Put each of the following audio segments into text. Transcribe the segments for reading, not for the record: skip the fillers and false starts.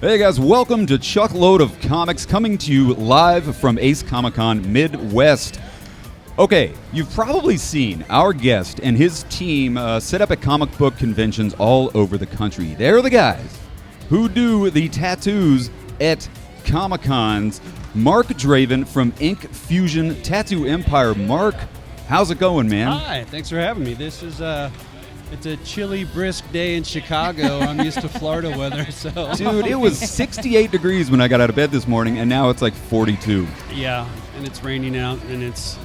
Hey guys, welcome to Chuckload of Comics, coming to you live from Ace Comic-Con Midwest. Okay, you've probably seen our guest and his team set up at comic book conventions all over the country. They're the guys who do the tattoos at Comic-Cons. Mark Draven from Ink Fusion Tattoo Empire. Mark, how's it going, man? Hi, thanks for having me. This is it's a chilly, brisk day in Chicago. I'm used to Florida weather, so. Dude, it was 68 degrees when I got out of bed this morning, and now it's like 42. Yeah, and it's raining out, and it's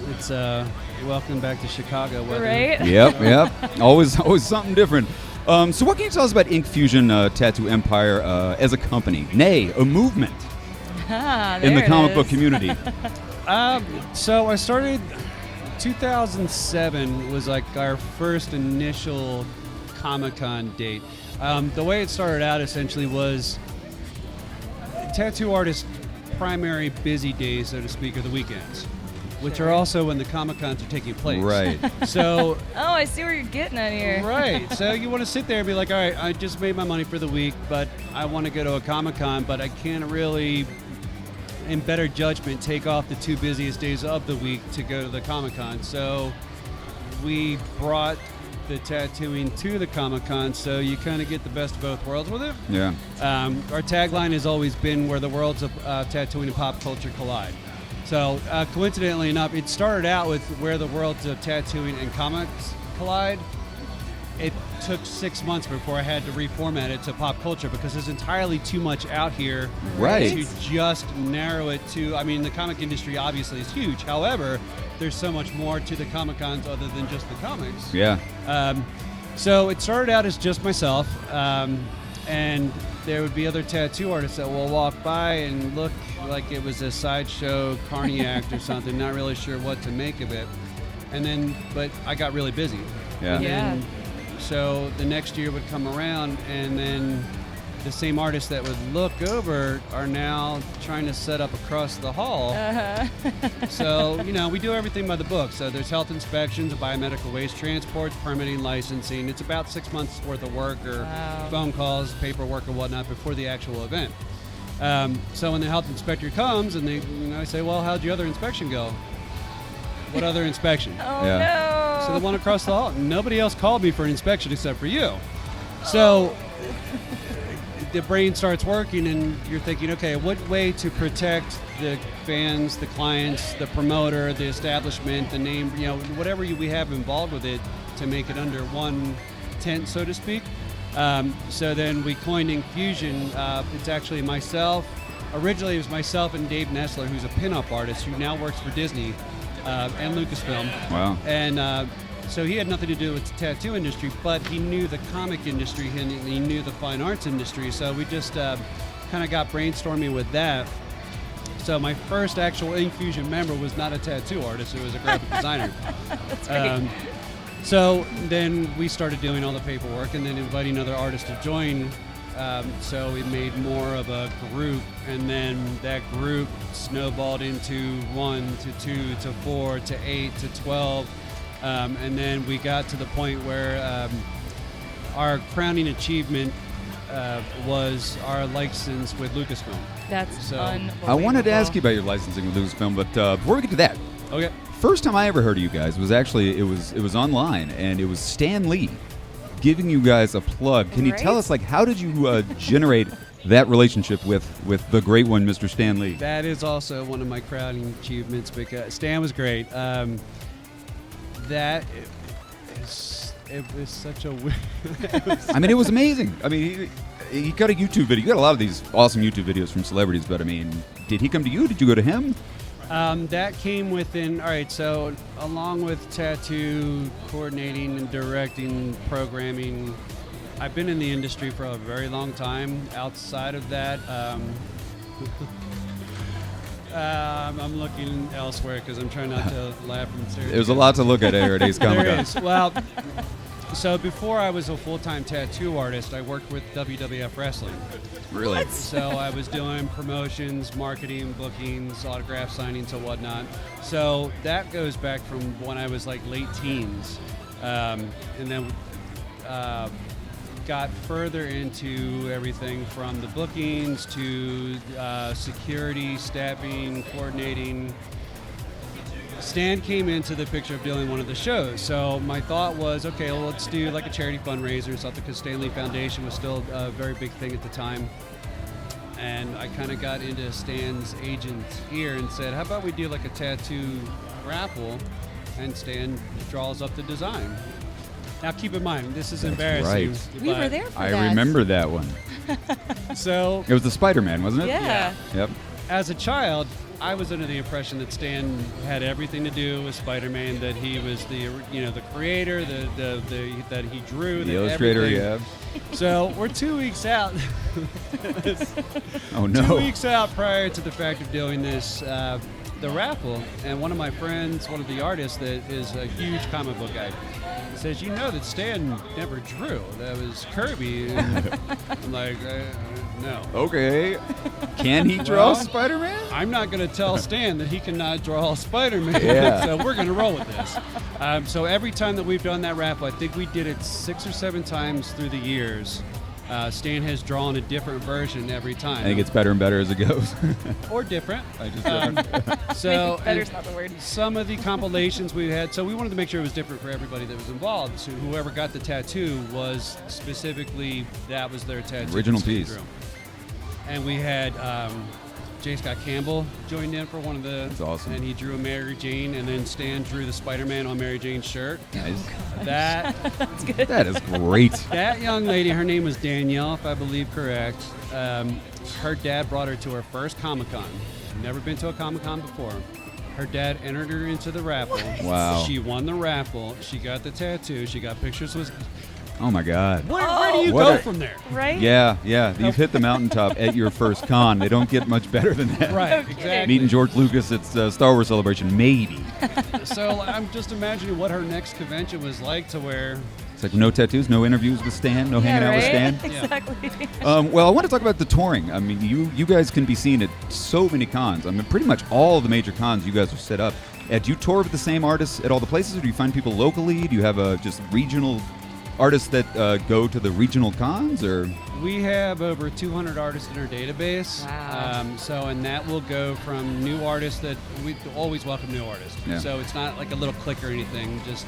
welcome back to Chicago weather. Right? Yep. Always something different. So what can you tell us about Ink Fusion Tattoo Empire as a company, nay, a movement in the comic book community? So I started. 2007 was like our first initial Comic-Con date. The way it started out essentially was tattoo artists' primary busy days, so to speak, are the weekends, which are also when the Comic-Cons are taking place. Right. So. Oh, I see where you're getting at here. Right. So you want to sit there and be like, all right, I just made my money for the week, but I want to go to a Comic-Con, but I can't really, in better judgment, take off the two busiest days of the week to go to the Comic-Con. So we brought the tattooing to the Comic-Con, so you kind of get the best of both worlds with it. Yeah. Our tagline has always been where the worlds of tattooing and pop culture collide. So coincidentally enough, it started out with where the worlds of tattooing and comics collide. It took 6 months before I had to reformat it to pop culture because there's entirely too much out here Right. to just narrow it to, I mean, the comic industry obviously is huge. However, there's so much more to the Comic-Cons other than just the comics. Yeah. So it started out as just myself, and there would be other tattoo artists that will walk by and look like it was a sideshow carny act or something, not really sure what to make of it. And then, but I got really busy. Yeah. And Yeah. then, so the next year would come around, and then the same artists that would look over are now trying to set up across the hall. So, we do everything by the book. So there's health inspections, biomedical waste transports, permitting, licensing. It's about 6 months worth of work or Wow. phone calls, paperwork or whatnot before the actual event. So when the health inspector comes and I say, well, how'd your other inspection go? What other inspection? Oh, Yeah. no. So the one across the hall. Nobody else called me for an inspection except for you. So the brain starts working and you're thinking, okay, what way to protect the fans, the clients, the promoter, the establishment, the name, whatever we have involved with it to make it under one tent, so to speak. So then we coined Ink Fusion. It's actually myself. Originally it was myself and Dave Nessler, who's a pinup artist who now works for Disney and Lucasfilm. Wow. And so he had nothing to do with the tattoo industry, but he knew the comic industry and he knew the fine arts industry. So we just kind of got brainstorming with that. So my first actual Ink Fusion member was not a tattoo artist, it was a graphic designer. That's great. So then we started doing all the paperwork and then inviting other artists to join. So we made more of a group, and then that group snowballed into 1 to 2 to 4 to 8 to 12. And then we got to the point where our crowning achievement was our license with Lucasfilm. That's so- unbelievable. I wanted to ask you about your licensing with Lucasfilm, but before we get to that, Okay. first time I ever heard of you guys was actually it was online, and it was Stan Lee giving you guys a plug. Can you tell Right. us, how did you generate that relationship with the great one, Mr. Stan Lee? That is also one of my crowning achievements because Stan was great. It was such a weird. I mean, it was amazing. I mean, he got a YouTube video. You got a lot of these awesome YouTube videos from celebrities, but I mean, did he come to you? Did you go to him? That came within, all right, so along with tattoo coordinating and directing, programming, I've been in the industry for a very long time. Outside of that, I'm looking elsewhere because I'm trying not to laugh and stare. There's a lot to look at here at Ace Comic There Con. is. Well, so before I was a full-time tattoo artist, I worked with WWF Wrestling. Really? So I was doing promotions, marketing, bookings, autograph signings, and whatnot. So that goes back from when I was like late teens. And then got further into everything from the bookings to security, staffing, coordinating, Stan came into the picture of doing one of the shows. So my thought was, okay, well, let's do like a charity fundraiser or something, because Stanley Foundation was still a very big thing at the time. And I kind of got into Stan's agent's ear and said, how about we do like a tattoo raffle, and Stan draws up the design. Now keep in mind, this is embarrassing. right. We were there for I that. remember that one. So It was the Spider-Man, wasn't it? Yeah. Yep. as a child, I was under the impression that Stan had everything to do with Spider-Man, that he was the creator, that he drew, The that illustrator, everything. yeah. So we're 2 weeks out. Oh, no. 2 weeks out prior to the fact of doing this, the raffle, and one of my friends, one of the artists that is a huge comic book guy, says, you know that Stan never drew. That was Kirby. And I'm like, no. Okay. Can he draw Well, Spider-Man? I'm not going to tell Stan that he cannot draw Spider-Man. Yeah. So we're going to roll with this. So every time that we've done that raffle, I think we did it 6 or 7 times through the years. Stan has drawn a different version every time. I think it's better and better as it goes. or different. I just So Better's and not the word. some of the compilations we had, so we wanted to make sure it was different for everybody that was involved. So whoever got the tattoo was specifically, that was their tattoo. Original that Stan piece. drew. And we had J. Scott Campbell joined in for one of the. That's awesome. And he drew a Mary Jane, and then Stan drew the Spider-Man on Mary Jane's shirt. Nice. That That is great. that young lady, her name was Danielle, if I believe correct. Her dad brought her to her first Comic-Con. Never been to a Comic-Con before. Her dad entered her into the raffle. Wow. She won the raffle. She got the tattoo. She got pictures with. Oh, my God. Where do you What go a- from there? Right? Yeah. You've hit the mountaintop at your first con. They don't get much better than that. Right, kidding. exactly. Meeting George Lucas at Star Wars Celebration, maybe. So I'm just imagining what her next convention was like, to where It's like no tattoos, no interviews with Stan, no hanging out with Stan. Yeah. Exactly. Well, I want to talk about the touring. I mean, you guys can be seen at so many cons. I mean, pretty much all the major cons you guys are set up. Do you tour with the same artists at all the places, or do you find people locally? Do you have just regional artists that go to the regional cons, or? we have over 200 artists in our database. Wow. And that will go from new artists that we always welcome new artists. Yeah. So it's not like a little click or anything. Just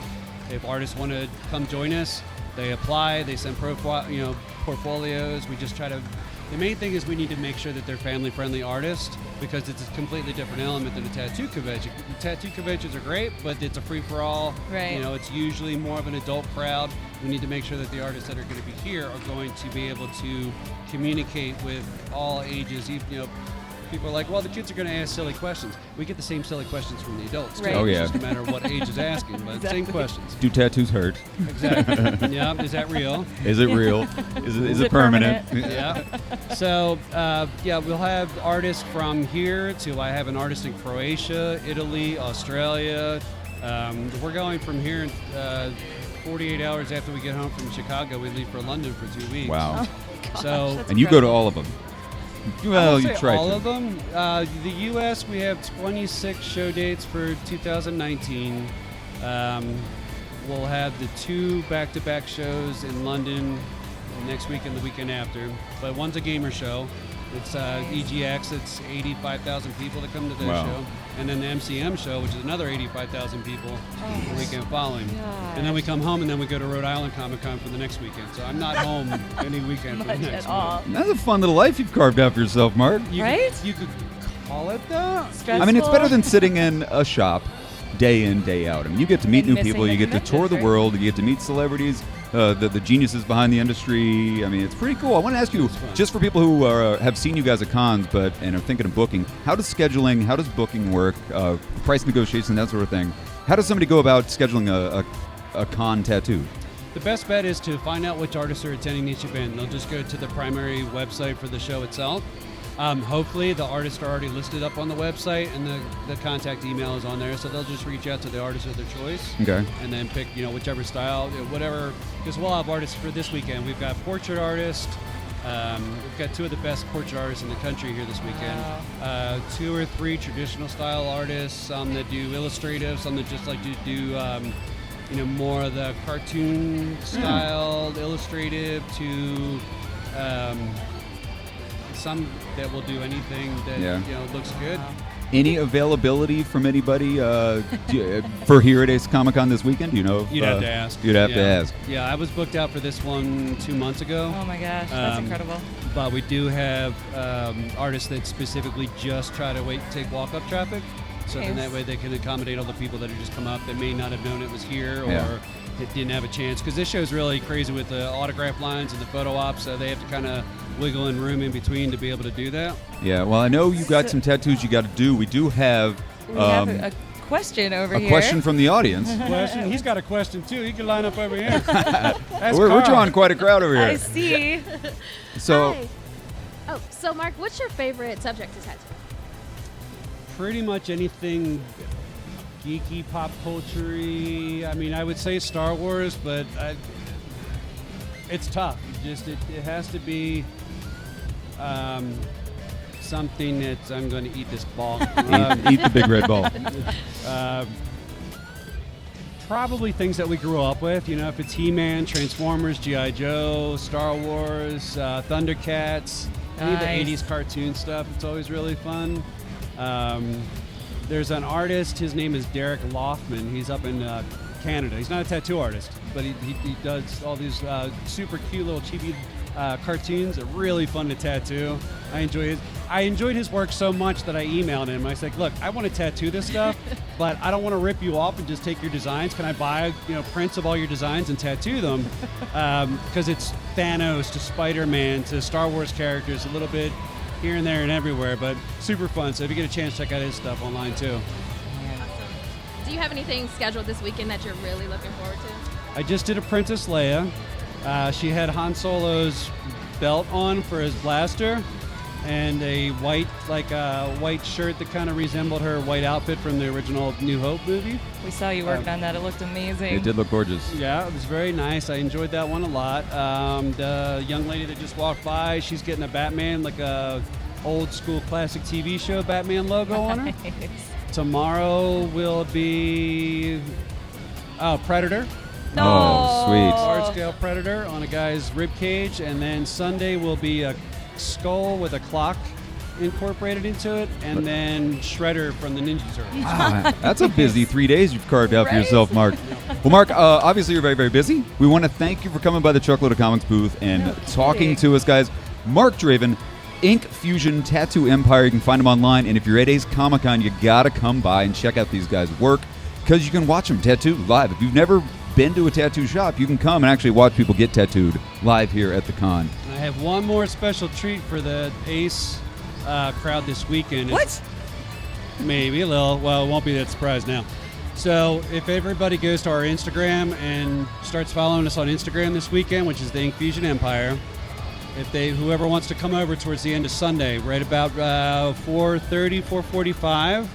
if artists want to come join us, they apply, they send portfolios. We just try to. The main thing is we need to make sure that they're family-friendly artists, because it's a completely different element than a tattoo convention. The tattoo conventions are great, but it's a free-for-all. Right. It's usually more of an adult crowd. We need to make sure that the artists that are going to be here are going to be able to communicate with all ages. People are like, well, the kids are going to ask silly questions. We get the same silly questions from the adults, too. Right. Oh, yeah. It's just a matter of what age is asking, but Exactly. same questions. Do tattoos hurt? Exactly. Yeah, is that real? Is it real? Is it permanent? Yeah. So, we'll have artists from here to, I have an artist in Croatia, Italy, Australia. We're going from here 48 hours after we get home from Chicago. We leave for London for 2 weeks. Wow. So, That's And you go to incredible. all of them? I Well, won't you say try all to. of them. The U.S., we have 26 show dates for 2019. We'll have the 2 back-to-back shows in London next week and the weekend after. But one's a gamer show. It's EGX. It's 85,000 people that come to that Wow. show. And then the MCM show, which is another 85,000 people the weekend following. gosh. And then we come home, and then we go to Rhode Island Comic Con for the next weekend. So I'm not home any weekend for the Much next at all. That's a fun little life you've carved out for yourself, Mark. You Right? Could, you could call it that. Stressful. I mean, it's better than sitting in a shop day in, day out. I mean, you get to meet And new missing people, the you get to tour the conventions, right? world, you get to meet celebrities, the geniuses behind the industry. I mean, it's pretty cool. I want to ask you, fun. just for people who have seen you guys at cons and are thinking of booking, how does scheduling, how does booking work, price negotiation, that sort of thing? How does somebody go about scheduling a con tattoo? The best bet is to find out which artists are attending each event. They'll just go to the primary website for the show itself. Hopefully the artists are already listed up on the website, and the contact email is on there, so they'll just reach out to the artist of their choice. Okay. And then pick, whichever style, whatever, because we'll have artists for this weekend. We've got portrait artists. We've got 2 of the best portrait artists in the country here this weekend. 2 or 3 traditional style artists, some that do illustrative, some that just like to do, more of the cartoon style illustrative to some that will do anything that looks good. Any availability from anybody for here at Ace Comic Con this weekend? Do you know? You'd have to ask. You'd have to ask. Yeah, I was booked out for this one 2 months ago. Oh my gosh, that's incredible. But we do have artists that specifically just try to take walk-up traffic. So then that way they can accommodate all the people that are just come up that may not have known it was here or that didn't have a chance. Because this show's really crazy with the autograph lines and the photo ops, so they have to kind of wiggle in room in between to be able to do that. Yeah, well, I know you got some tattoos you got to do. We do have... We have a question over here. A question from the audience. Question? He's got a question, too. He can line up over here. We're drawing quite a crowd over here. I see. So... Hi. Oh, so Mark, what's your favorite subject to tattoo? Pretty much anything geeky, pop culture-y. I mean, I would say Star Wars, but it's tough. It has to be something that I'm going to eat this ball. Eat the big red ball. Probably things that we grew up with. You know, if it's He-Man, Transformers, G.I. Joe, Star Wars, Thundercats, any of the 80s cartoon stuff. It's always really fun. There's an artist. His name is Derek Loffman. He's up in Canada. He's not a tattoo artist, but he does all these super cute little chibi cartoons. They're really fun to tattoo. I enjoyed his work so much that I emailed him. I said, "Look, I want to tattoo this stuff, but I don't want to rip you off and just take your designs. Can I buy prints of all your designs and tattoo them? Because it's Thanos to Spider-Man to Star Wars characters, a little bit here and there and everywhere, but super fun. So if you get a chance, check out his stuff online too." Do you have anything scheduled this weekend that you're really looking forward to? I just did a Princess Leia. She had Han Solo's belt on for his blaster and a white shirt that kind of resembled her white outfit from the original New Hope movie. We saw you working on that. It looked amazing. It did look gorgeous. Yeah, it was very nice. I enjoyed that one a lot. The young lady that just walked by, she's getting a Batman, like a old school classic TV show Batman logo on her. Tomorrow will be Predator. Oh, sweet. Large scale Predator on a guy's rib cage, and then Sunday will be a skull with a clock incorporated into it, and then Shredder from the Ninja Turtles. That's a busy 3 days you've carved out for yourself, Mark. Well, Mark, obviously you're very, very busy. We want to thank you for coming by the Truckload of Comics booth and talking to us, guys. Mark Draven, Ink Fusion Tattoo Empire. You can find them online, and if you're at Ace Comic Con, you got to come by and check out these guys' work because you can watch them tattoo live. If you've never been to a tattoo shop, you can come and actually watch people get tattooed live here at the con. I have one more special treat for the Ace crowd this weekend. What? Maybe a little. Well, it won't be that surprise now. So if everybody goes to our Instagram and starts following us on Instagram this weekend, which is the Ink Fusion Empire, whoever wants to come over towards the end of Sunday, right about 4:30, 4:45,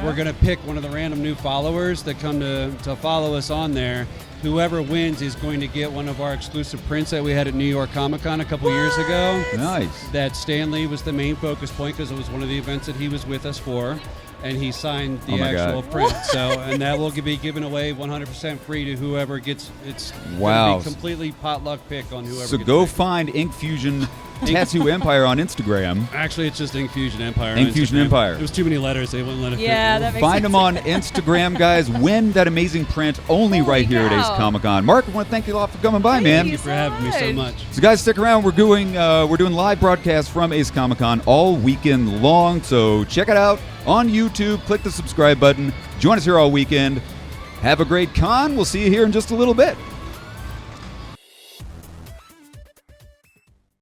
we're going to pick one of the random new followers that come to follow us on there. Whoever wins is going to get one of our exclusive prints that we had at New York Comic Con a couple years ago. Nice. That Stan Lee was the main focus point because it was one of the events that he was with us for. And he signed the actual print. And that will be given away 100% free to whoever gets. It's going to be completely potluck pick on whoever. So gets go it. Find Ink Fusion Tattoo Empire on Instagram. Actually, it's just Ink Fusion Empire. Ink Fusion Empire. It was too many letters. They wouldn't let it. Yeah, that makes Find sense. them on Instagram, guys. Win that amazing print only right here at Ace Comic Con. Mark, I want to thank you a lot for coming by, man. Thank you for having me so much. So, guys, stick around. We're doing live broadcasts from Ace Comic Con all weekend long. So check it out on YouTube. Click the subscribe button. Join us here all weekend. Have a great con. We'll see you here in just a little bit.